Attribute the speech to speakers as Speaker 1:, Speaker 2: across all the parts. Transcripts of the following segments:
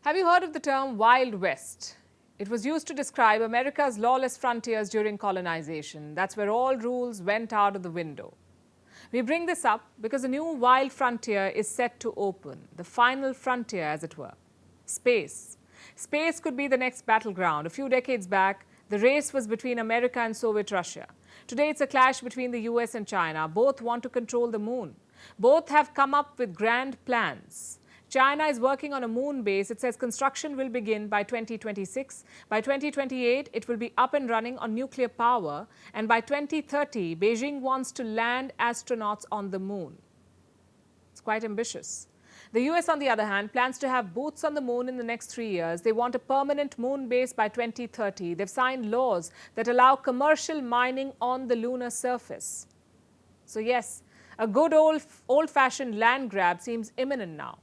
Speaker 1: Have you heard of the term Wild West? It was used to describe America's lawless frontiers during colonization. That's where all rules went out of the window. We bring this up because a new wild frontier is set to open, the final frontier, as it were. Space. Space could be the next battleground. A few decades back, the race was between America and Soviet Russia. Today, it's a clash between the US and China. Both want to control the moon. Both have come up with grand plans. China is working on a moon base. It says construction will begin by 2026. By 2028, it will be up and running on nuclear power. And by 2030, Beijing wants to land astronauts on the moon. It's quite ambitious. The US, on the other hand, plans to have boots on the moon in the next 3 years. They want a permanent moon base by 2030. They've signed laws that allow commercial mining on the lunar surface. So yes, a good old-fashioned land grab seems imminent now.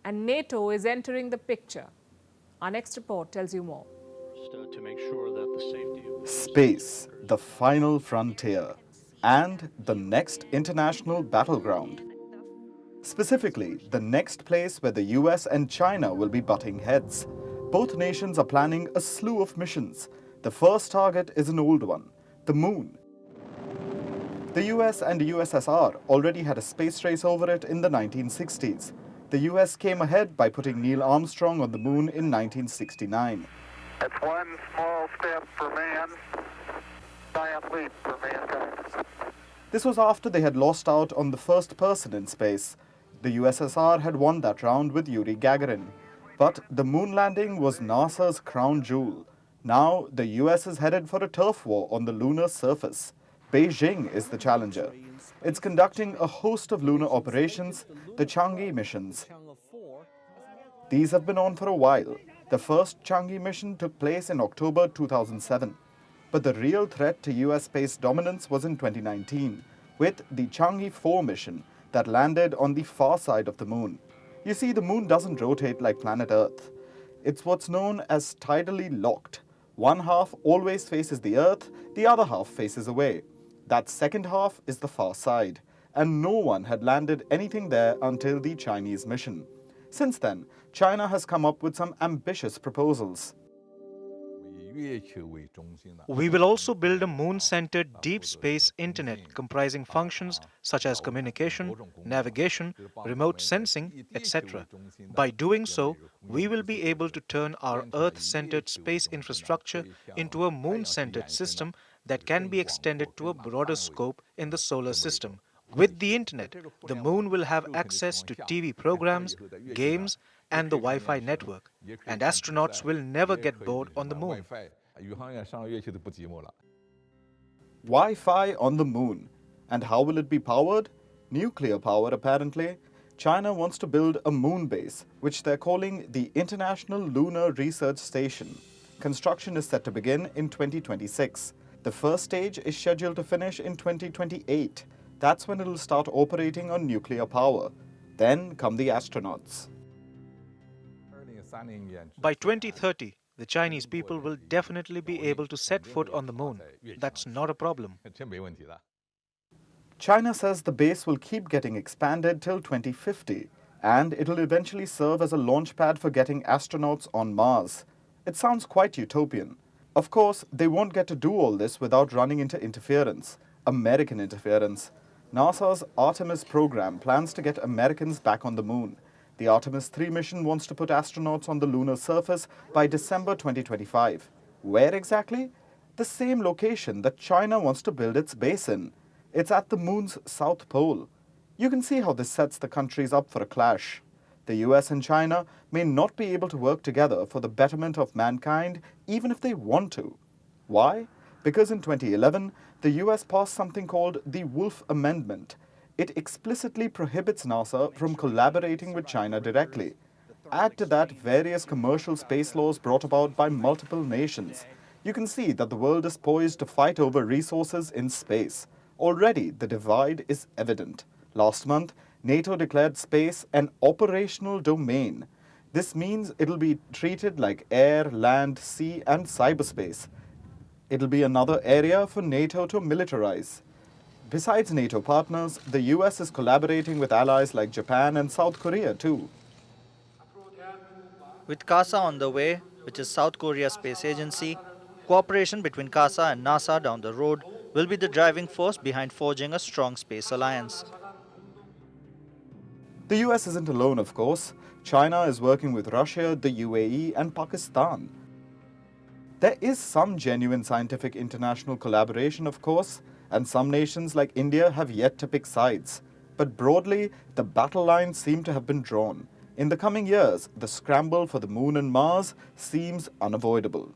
Speaker 1: And NATO is entering the picture. Our next report tells you more.
Speaker 2: To make sure that the safety of
Speaker 3: Space, the final frontier, and the next international battleground. Specifically, the next place where the US and China will be butting heads. Both nations are planning a slew of missions. The first target is an old one, the moon. The US and the USSR already had a space race over it in the 1960s. The US came ahead by putting Neil Armstrong on the moon in 1969.
Speaker 4: It's one small step for man, giant leap for mankind.
Speaker 3: This was after they had lost out on the first person in space. The USSR had won that round with Yuri Gagarin. But the moon landing was NASA's crown jewel. Now the US is headed for a turf war on the lunar surface. Beijing is the challenger. It's conducting a host of lunar operations, the Chang'e missions. These have been on for a while. The first Chang'e mission took place in October 2007. But the real threat to US space dominance was in 2019, with the Chang'e 4 mission that landed on the far side of the moon. You see, the moon doesn't rotate like planet Earth. It's what's known as tidally locked. One half always faces the Earth, the other half faces away. That second half is the far side, and no one had landed anything there until the Chinese mission. Since then, China has come up with some ambitious proposals.
Speaker 5: We will also build a moon-centered deep space internet comprising functions such as communication, navigation, remote sensing, etc. By doing so, we will be able to turn our Earth-centered space infrastructure into a moon-centered system that can be extended to a broader scope in the solar system. With the internet, the moon will have access to TV programs, games, and the Wi-Fi network, and astronauts will never get bored on the moon.
Speaker 3: Wi-Fi on the moon. And how will it be powered? Nuclear power, apparently. China wants to build a moon base, which they're calling the International Lunar Research Station. Construction is set to begin in 2026. The first stage is scheduled to finish in 2028. That's when it'll start operating on nuclear power. Then come the astronauts.
Speaker 5: By 2030, the Chinese people will definitely be able to set foot on the moon. That's not a problem.
Speaker 3: China says the base will keep getting expanded till 2050, and it'll eventually serve as a launch pad for getting astronauts on Mars. It sounds quite utopian. Of course, they won't get to do all this without running into interference, American interference. NASA's Artemis program plans to get Americans back on the moon. The Artemis 3 mission wants to put astronauts on the lunar surface by December 2025. Where exactly? The same location that China wants to build its base in. It's at the moon's south pole. You can see how this sets the countries up for a clash. The US and China may not be able to work together for the betterment of mankind, even if they want to. Why? Because in 2011, the US passed something called the Wolf Amendment. It explicitly prohibits NASA from collaborating with China directly. Add to that various commercial space laws brought about by multiple nations. You can see that the world is poised to fight over resources in space. Already, the divide is evident. Last month, NATO declared space an operational domain. This means it'll be treated like air, land, sea, and cyberspace. It'll be another area for NATO to militarize. Besides NATO partners, the US is collaborating with allies like Japan and South Korea too.
Speaker 6: With CASA on the way, which is South Korea's space agency, cooperation between CASA and NASA down the road will be the driving force behind forging a strong space alliance.
Speaker 3: The US isn't alone, of course. China is working with Russia, the UAE, and Pakistan. There is some genuine scientific international collaboration, of course, and some nations like India have yet to pick sides. But broadly, the battle lines seem to have been drawn. In the coming years, the scramble for the Moon and Mars seems unavoidable.